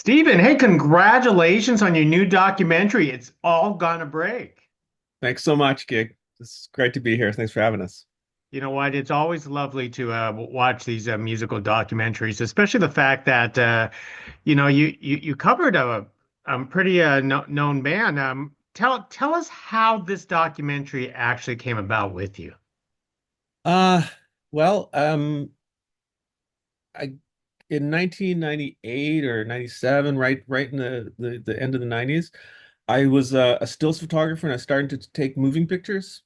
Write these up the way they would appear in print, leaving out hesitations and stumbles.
Stephen, hey, congratulations on your new documentary. It's all gonna break. Thanks so much, Gig. It's great to be here. Thanks for having us. You know what? It's always lovely to watch these musical documentaries, especially the fact that you covered a pretty no known band. Tell us how this documentary actually came about with you. Uh, well, I in 1998 or 97, right in the end of the 90s, I was a stills photographer and I started to take moving pictures.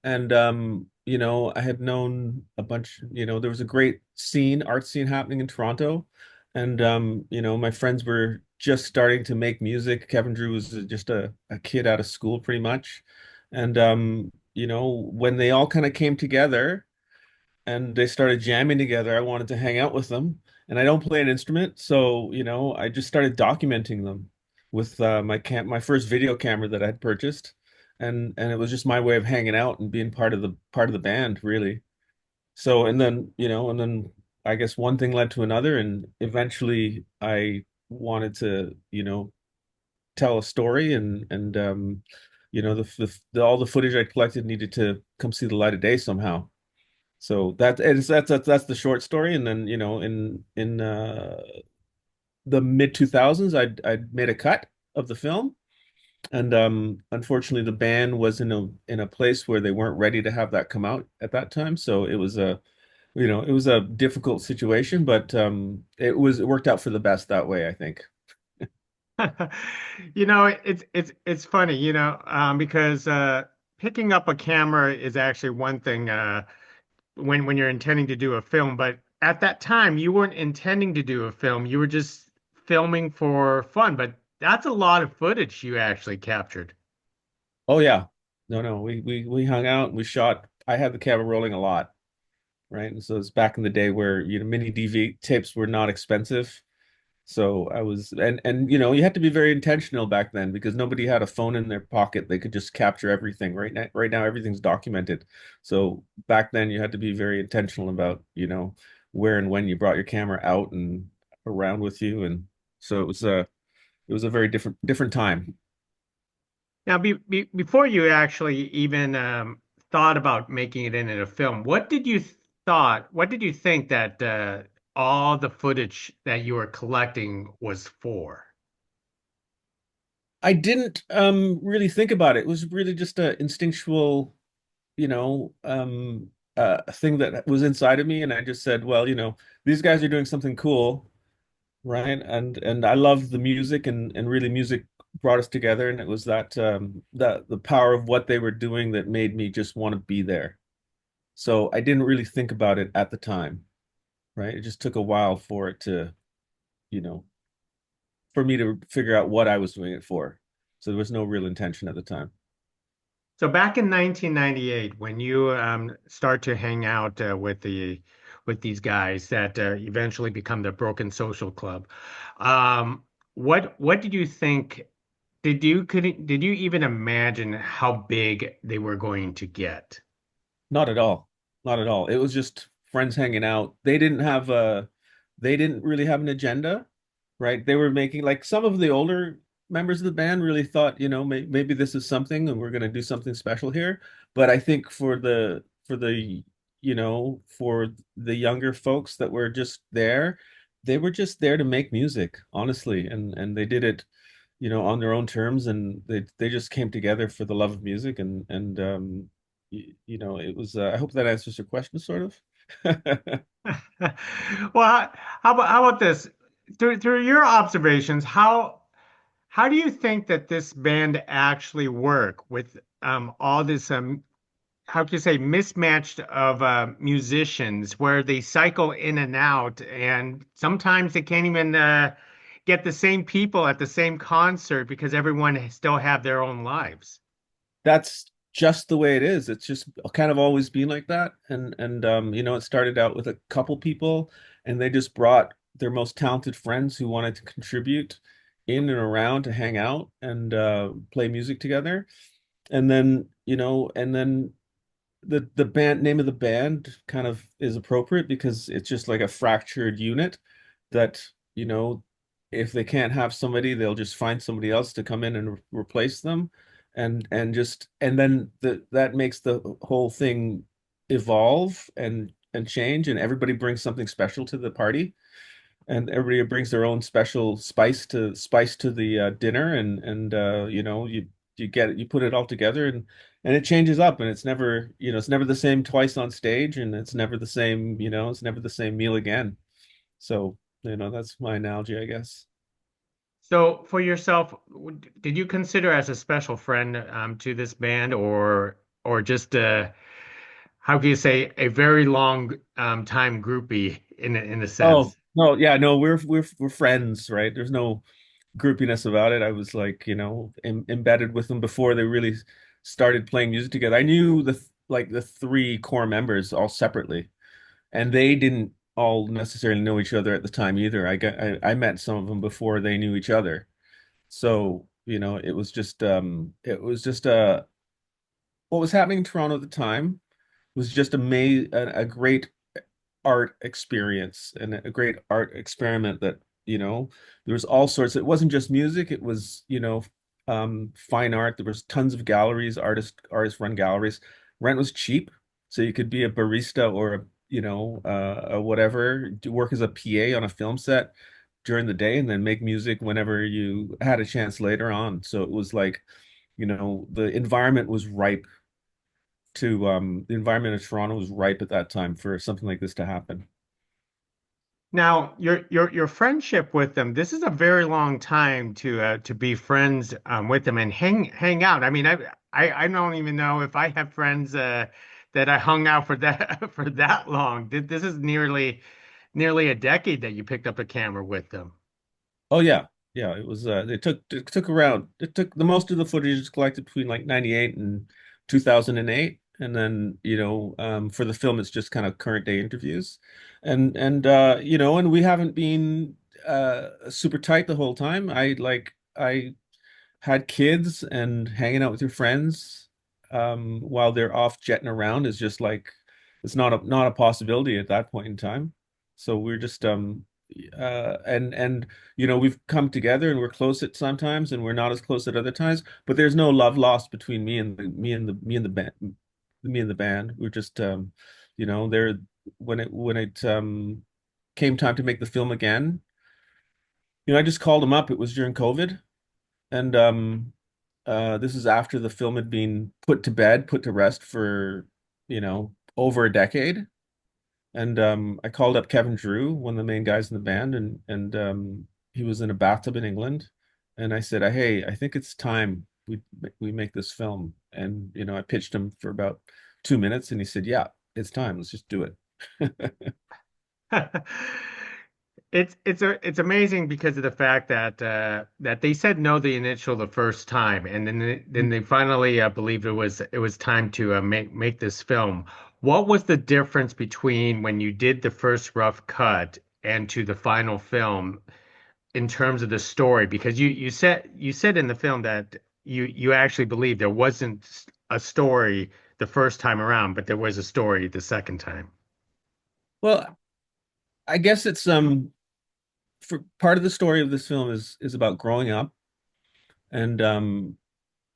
And I had known a bunch, there was a great art scene happening in Toronto. And my friends were just starting to make music. Kevin Drew was just a kid out of school pretty much. And when they all kind of came together and they started jamming together, I wanted to hang out with them. And I don't play an instrument, so I just started documenting them with my first video camera that I had purchased, and it was just my way of hanging out and being part of the band, really. So and then I guess one thing led to another, and eventually I wanted to tell a story, and all the footage I collected needed to come see the light of day somehow. So that's the short story, and then in the mid 2000s, I'd made a cut of the film, and unfortunately, the band was in a place where they weren't ready to have that come out at that time. So it was a difficult situation, but it worked out for the best that way, I think. It's funny, because picking up a camera is actually one thing. When you're intending to do a film, but at that time you weren't intending to do a film. You were just filming for fun, but that's a lot of footage you actually captured. Oh yeah, no, we hung out and we shot. I had the camera rolling a lot, right? And so it's back in the day where mini DV tapes were not expensive. So I was, and you had to be very intentional back then because nobody had a phone in their pocket. They could just capture everything. Right now everything's documented. So back then you had to be very intentional about, where and when you brought your camera out and around with you. And so it was a very different time. Now, before you actually even thought about making it in a film, what did you think that all the footage that you were collecting was for? I didn't really think about it. It was really just a instinctual, thing that was inside of me, and I just said, well, these guys are doing something cool, right? And I loved the music, and really music brought us together, and it was that the power of what they were doing that made me just want to be there. So I didn't really think about it at the time, right? It just took a while for it to, you know, for me to figure out what I was doing it for. So there was no real intention at the time. So back in 1998, when you start to hang out with these guys that eventually become the Broken Social Club, what did you think? Did you even imagine how big they were going to get? Not at all. Not at all. It was just friends hanging out. They didn't really have an agenda, right? They were making, like, some of the older members of the band really thought, maybe this is something and we're going to do something special here. But I think for the younger folks that were just there, they were just there to make music, honestly, and they did it, on their own terms, and they just came together for the love of music, and it was. I hope that answers your question, sort of. Well, how about this? Through your observations, how do you think that this band actually work with all this how can you say mismatched of musicians where they cycle in and out, and sometimes they can't even get the same people at the same concert because everyone still have their own lives. That's just the way it is. It's just kind of always been like that. And it started out with a couple people, and they just brought their most talented friends who wanted to contribute in and around to hang out and play music together. And then the band name of the band kind of is appropriate because it's just like a fractured unit that, you know, if they can't have somebody, they'll just find somebody else to come in and replace them, and then that makes the whole thing evolve and change, and everybody brings something special to the party, and everybody brings their own special spice to the dinner, and you put it all together, and it changes up, and it's never the same twice on stage, and it's never the same, it's never the same meal again. So, that's my analogy, I guess. So for yourself, did you consider as a special friend to this band, or just how can you say a very long time groupie in a Oh, sense? no, yeah, no, we're friends, right? There's no groupiness about it. I was like, embedded with them before they really started playing music together. I knew the three core members all separately, and they didn't all necessarily know each other at the time either. I met some of them before they knew each other. So, it was just what was happening in Toronto at the time was just a great art experience and a great art experiment that, there was all sorts. It wasn't just music, it was, fine art. There was tons of galleries, artist run galleries. Rent was cheap, so you could be a barista or a whatever, to work as a PA on a film set during the day and then make music whenever you had a chance later on. So it was like, the environment was ripe the environment of Toronto was ripe at that time for something like this to happen. Now, your friendship with them, this is a very long time to be friends with them and hang out. I mean, I don't even know if I have friends that I hung out for that for that long. This is nearly a decade that you picked up a camera with them. Oh yeah. Yeah, it took the most of the footage is collected between like 98 and 2008, and then, for the film it's just kind of current day interviews. And we haven't been super tight the whole time. I had kids, and hanging out with your friends while they're off jetting around is just like it's not a possibility at that point in time. So we're just and we've come together and we're close at sometimes and we're not as close at other times, but there's no love lost between me and the band. We're just there when it came time to make the film again. I just called him up. It was during COVID, and this is after the film had been put to bed, put to rest for, over a decade. And I called up Kevin Drew, one of the main guys in the band, and he was in a bathtub in England. And I said, "Hey, I think it's time we make this film." And I pitched him for about 2 minutes, and he said, "Yeah, it's time. Let's just do it." It's amazing because of the fact that that they said no the first time, and then they finally believed it was time to make this film. What was the difference between when you did the first rough cut and to the final film in terms of the story? Because you said in the film that you actually believe there wasn't a story the first time around, but there was a story the second time. Well, I guess it's for part of the story of this film is about growing up, and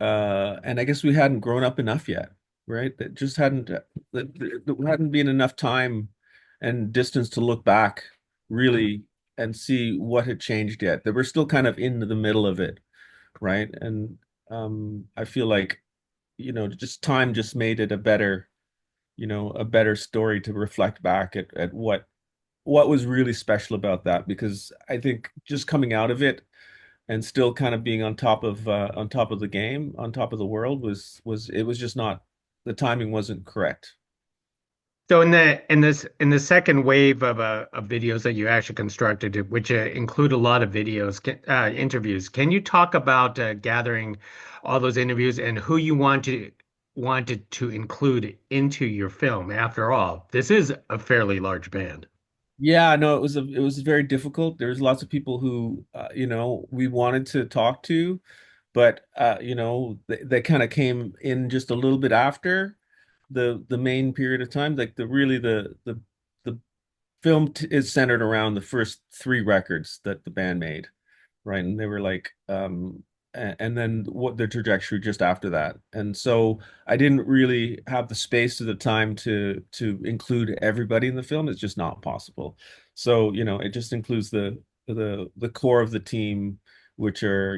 I guess we hadn't grown up enough yet, right? That just hadn't there hadn't been enough time and distance to look back really and see what had changed yet. That we're still kind of in the middle of it, right? And I feel like, just time just made it a better story to reflect back at what was really special about that, because I think just coming out of it and still kind of being on top of the game, on top of the world was just not, the timing wasn't correct. So in the second wave of videos that you actually constructed, which include a lot of interviews, can you talk about gathering all those interviews and who you wanted to include into your film? After all, this is a fairly large band. Yeah, no, it was very difficult. There's lots of people who we wanted to talk to, but they kind of came in just a little bit after the main period of time. Like the film is centered around the first three records that the band made. right? And they were like, and then what the trajectory just after that. And so I didn't really have the space or the time to include everybody in the film. It's just not possible. So, it just includes the core of the team, which are,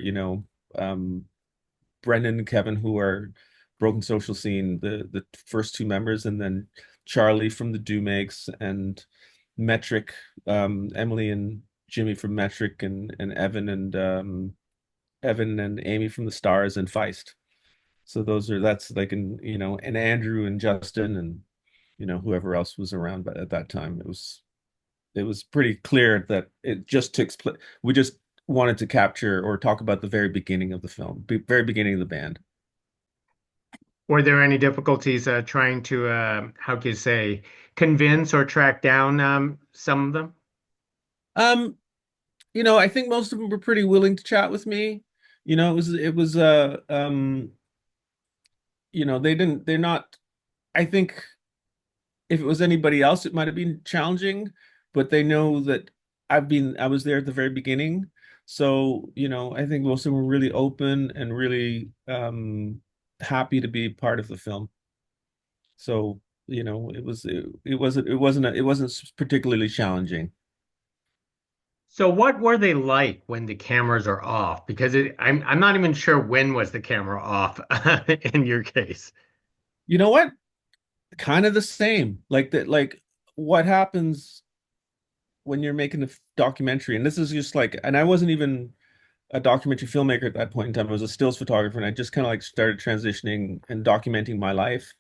Brendan and Kevin, who are Broken Social Scene, the first two members, and then Charlie from the Do Makes and Metric, Emily and Jimmy from Metric, and Evan and Amy from the Stars and Feist. So that's like and Andrew and Justin and whoever else was around, but at that time it was pretty clear that it just took place. We just wanted to capture or talk about the very beginning of the film, very beginning of the band. Were there any difficulties trying to, how can you say, convince or track down some of them? Um, I think most of them were pretty willing to chat with me. They're not, I think if it was anybody else, it might have been challenging, but they know that I was there at the very beginning. So, I think most of them were really open and really happy to be part of the film. So, it wasn't particularly challenging. So what were they like when the cameras are off? Because I'm not even sure when was the camera off in your case. You know what? Kind of the same. Like what happens when you're making a documentary, and this is just like, and I wasn't even a documentary filmmaker at that point in time. I was a stills photographer, and I just kind of like started transitioning and documenting my life.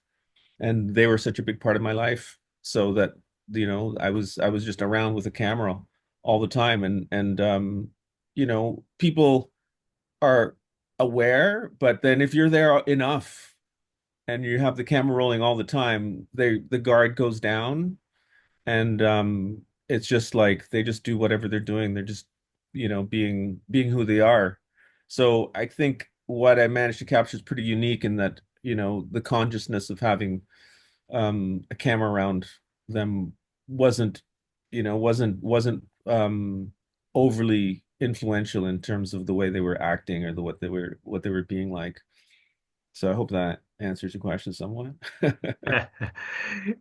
And they were such a big part of my life, so that I was just around with a camera all the time, and people are aware, but then if you're there enough and you have the camera rolling all the time, the guard goes down, and it's just like they just do whatever they're doing. They're just being who they are. So I think what I managed to capture is pretty unique in that the consciousness of having a camera around them wasn't overly influential in terms of the way they were acting or what they were being like. So I hope that answers your question somewhat.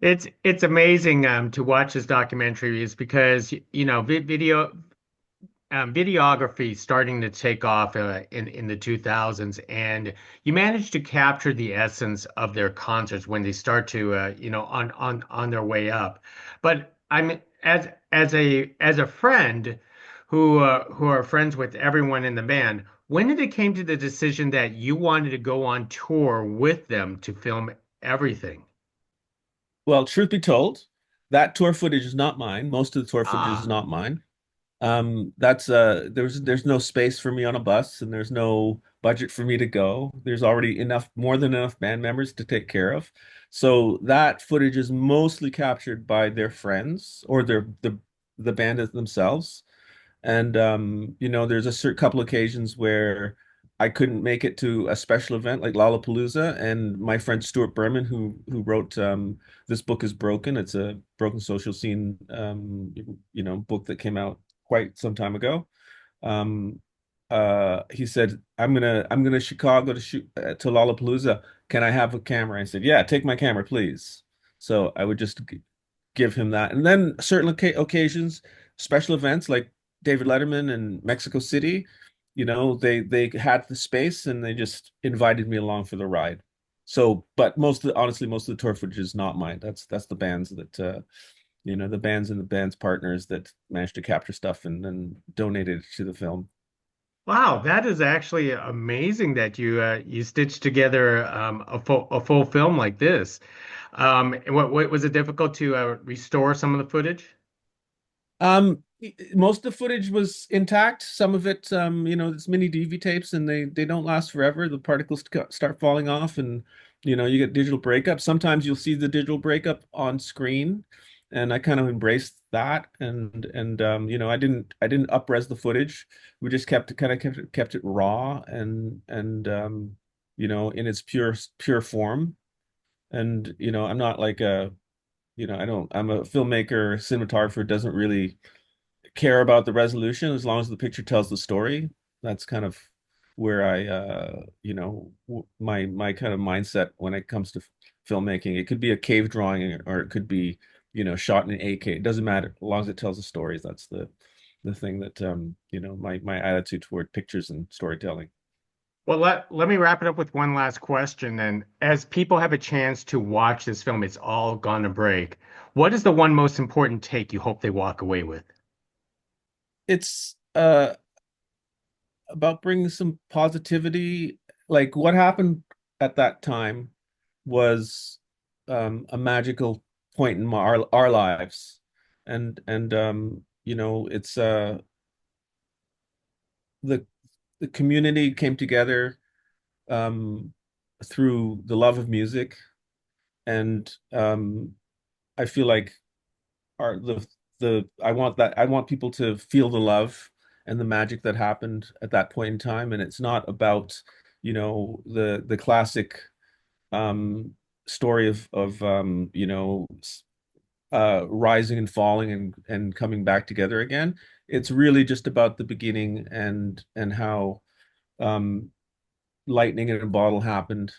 It's amazing to watch this documentary is because videography starting to take off in the 2000s, and you managed to capture the essence of their concerts when they start to on their way up. But I'm as a friend who are friends with everyone in the band. When did it came to the decision that you wanted to go on tour with them to film everything? Well, truth be told, that tour footage is not mine. Most of the tour footage is Ah. not mine. That's there's no space for me on a bus, and there's no budget for me to go. There's already more than enough band members to take care of. So that footage is mostly captured by their friends or the band themselves. And there's a certain couple occasions where I couldn't make it to a special event like Lollapalooza, and my friend Stuart Berman, who wrote This Book is Broken. It's a broken social scene book that came out quite some time ago. Um, he said, I'm gonna Chicago to Lollapalooza. Can I have a camera? I said, yeah, take my camera, please. So I would just give him that. And then certain occasions, special events like David Letterman and Mexico City, they had the space and they just invited me along for the ride. So, but honestly, most of the tour footage is not mine. That's the bands that the bands and the band's partners that managed to capture stuff and then donated it to the film. Wow, that is actually amazing that you stitched together a full film like this. And what was it difficult to restore some of the footage? Most of the footage was intact. Some of it, it's mini DV tapes, and they don't last forever. The particles start falling off, and you get digital breakup. Sometimes you'll see the digital breakup on screen, and I kind of embraced that. And I didn't upres the footage. We just kept it raw and in its pure form. And I'm not like a I don't I'm a filmmaker, cinematographer doesn't really care about the resolution as long as the picture tells the story. That's kind of where I, my kind of mindset when it comes to filmmaking. It could be a cave drawing or it could be, shot in an 8K. It doesn't matter as long as it tells the stories. That's the thing that my attitude toward pictures and storytelling. Well, let me wrap it up with one last question. And as people have a chance to watch this film, it's all gonna break. What is the one most important take you hope they walk away with? It's about bringing some positivity. Like what happened at that time was a magical point in our lives, and it's the the community came together um, through the love of music, and I feel like our the I want people to feel the love and the magic that happened at that point in time, and it's not about the classic um story of rising and falling and coming back together again. It's really just about the beginning and how um lightning in a bottle happened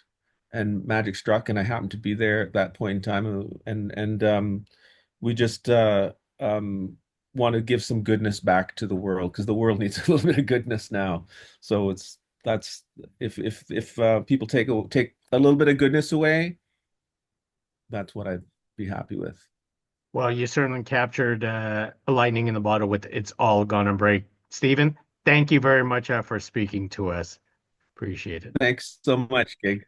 and magic struck, and I happened to be there at that point in time, and we just um want to give some goodness back to the world because the world needs a little bit of goodness now. So it's that's if people take a little bit of goodness away, that's what I'd be happy with. Well, you certainly captured a lightning in the bottle with "It's All Gonna Break." Stephen, thank you very much for speaking to us. Appreciate it. Thanks so much, Gig.